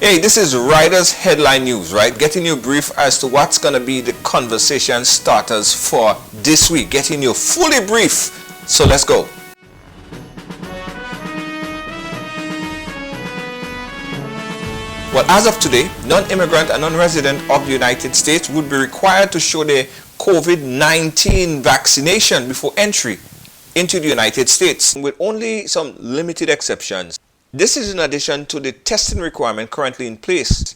Hey, this is Riders Headline News, right? Getting you a brief as to what's going to be the conversation starters for this week. Getting you fully brief. So let's go. Well, as of today, non-immigrant and non-resident of the United States would be required to show their COVID-19 vaccination before entry into the United States, with only some limited exceptions. This is in addition to the testing requirement currently in place.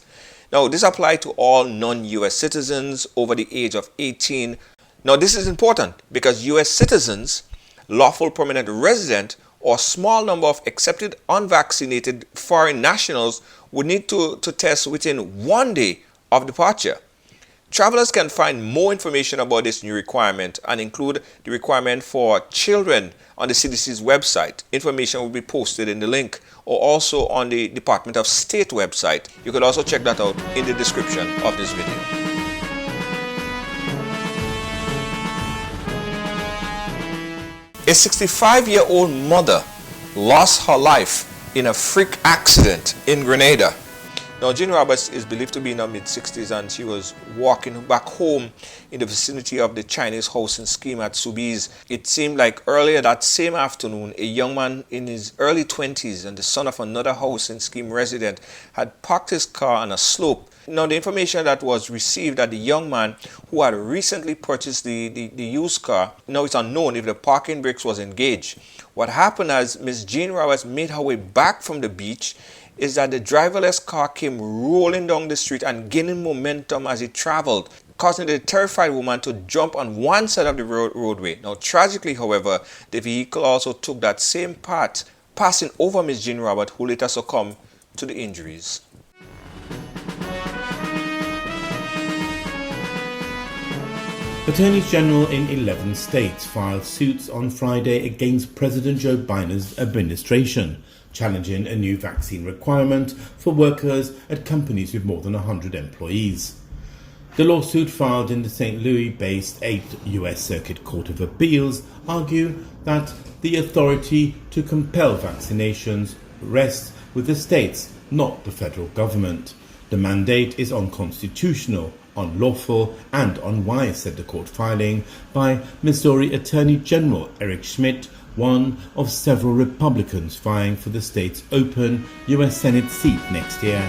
Now, this applies to all non-US citizens over the age of 18. Now, this is important because US citizens, lawful permanent resident, or small number of accepted unvaccinated foreign nationals would need to test within 1 day of departure. Travelers can find more information about this new requirement and include the requirement for children on the CDC's website. Information will be posted in the link, or also on the Department of State website. You can also check that out in the description of this video. A 65-year-old mother lost her life in a freak accident in Grenada. Now, Jean Roberts is believed to be in her mid-60s, and she was walking back home in the vicinity of the Chinese housing scheme at Sobeys. It seemed like earlier that same afternoon, a young man in his early 20s and the son of another housing scheme resident had parked his car on a slope. Now, the information that was received that the young man who had recently purchased the used car, now it's unknown if the parking brakes was engaged. What happened as Miss Jean Roberts made her way back from the beach is that the driverless car came rolling down the street and gaining momentum as it traveled, causing the terrified woman to jump on one side of the roadway. Now, tragically, however, the vehicle also took that same path, passing over Miss Jean Roberts, who later succumbed to the injuries. Attorneys General in 11 states filed suits on Friday against President Joe Biden's administration, challenging a new vaccine requirement for workers at companies with more than 100 employees. The lawsuit filed in the St. Louis-based 8th U.S. Circuit Court of Appeals argue that the authority to compel vaccinations rests with the states, not the federal government. The mandate is unconstitutional, unlawful and unwise, said the court filing by Missouri Attorney General Eric Schmidt, one of several Republicans vying for the state's open U.S. Senate seat next year.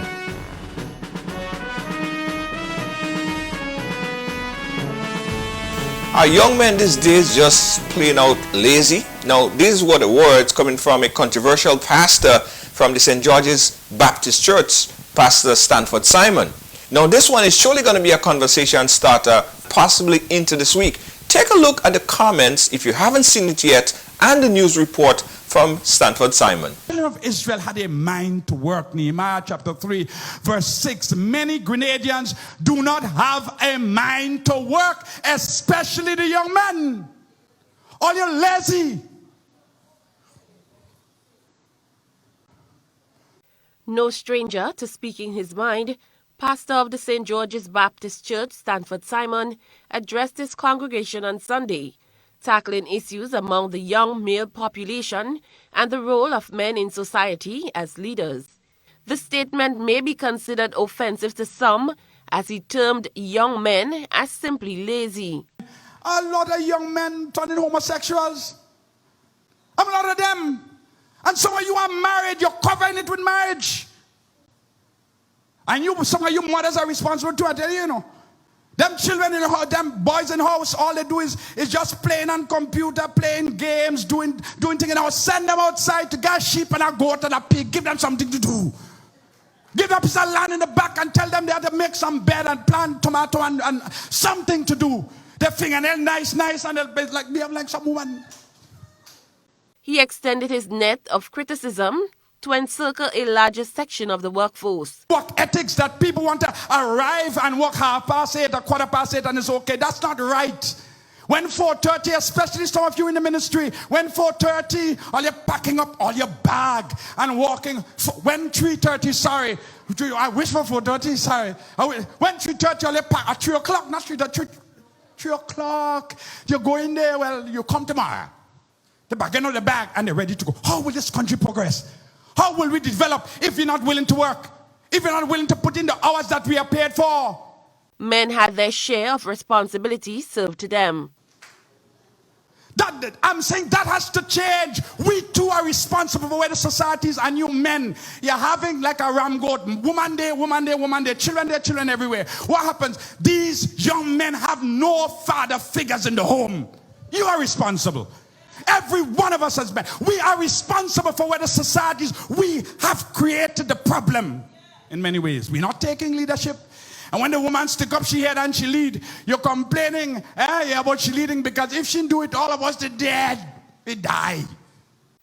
Are young men these days just plain out lazy? Now, these were the words coming from a controversial pastor from the St. George's Baptist Church, Pastor Stanford Simon. Now, this one is surely going to be a conversation starter, possibly into this week. Take a look at the comments, if you haven't seen it yet, and the news report from Stanford Simon. The children of Israel had a mind to work. Nehemiah chapter 3, verse 6. Many Grenadians do not have a mind to work, especially the young men. All you're lazy. No stranger to speaking his mind, pastor of the St. George's Baptist Church, Stanford Simon, addressed his congregation on Sunday, tackling issues among the young male population and the role of men in society as leaders. The statement may be considered offensive to some, as he termed young men as simply lazy. A lot of young men turning homosexuals. A lot of them. And some of you are married, you're covering it with marriage. And some of you mothers are responsible too, I tell you, you know. Them children in the house, them boys in the house, all they do is just playing on computer, playing games, doing things in the house. Send them outside to get sheep and a goat and a pig. Give them something to do. Give them a piece of land in the back and tell them they have to make some bed and plant tomato and something to do. Their fingernail nice, and they'll be like, behave like some woman. He extended his net of criticism to encircle a larger section of the workforce. Work ethics that people want to arrive and work 8:30 or 8:15 and it's okay. That's not right. When 4:30, especially some of you in the ministry, when 4:30, all you're packing up all your bag and walking. When 3:30, sorry. I wish for 4:30, sorry. When 3:30, all you pack at 3 o'clock, not 3:30, 3 o'clock. You go in there, well, you come tomorrow. They're bagging out the bag and they're ready to go. How will this country progress? How will we develop if you're not willing to work? if you're not willing to put in the hours that we are paid for. Men had their share of responsibility served to them. I'm saying that has to change. We too are responsible for where the society is, and you men, you're having like a ram goat, woman day, children everywhere. What happens? These young men have no father figures in the home. You are responsible. Every one of us as men, we are responsible for where the society is. We have created the problem in many ways. We're not taking leadership. And when the woman stick up she head and she lead, you're complaining about she leading, because if she do it, all of us the dead, we die.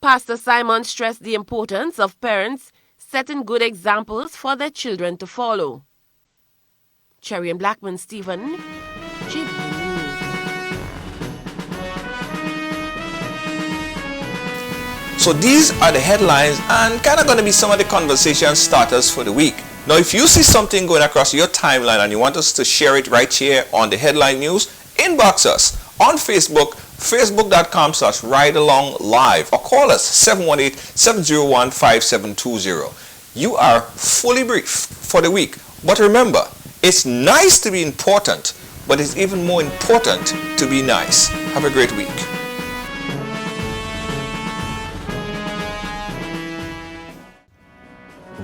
Pastor Simon stressed the importance of parents setting good examples for their children to follow. Cherry and Blackman Stephen, GB News. So these are the headlines and kind of going to be some of the conversation starters for the week. Now, if you see something going across your timeline and you want us to share it right here on the headline news, inbox us on Facebook, facebook.com/ridealonglive, or call us 718-701-5720. You are fully briefed for the week. But remember, it's nice to be important, but it's even more important to be nice. Have a great week.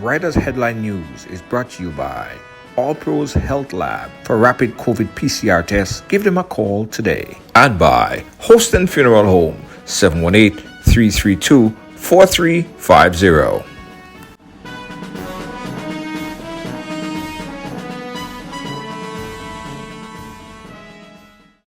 Riders Headline News is brought to you by All Pros Health Lab. For rapid COVID PCR tests, give them a call today. And by Host and Funeral Home, 718-332-4350.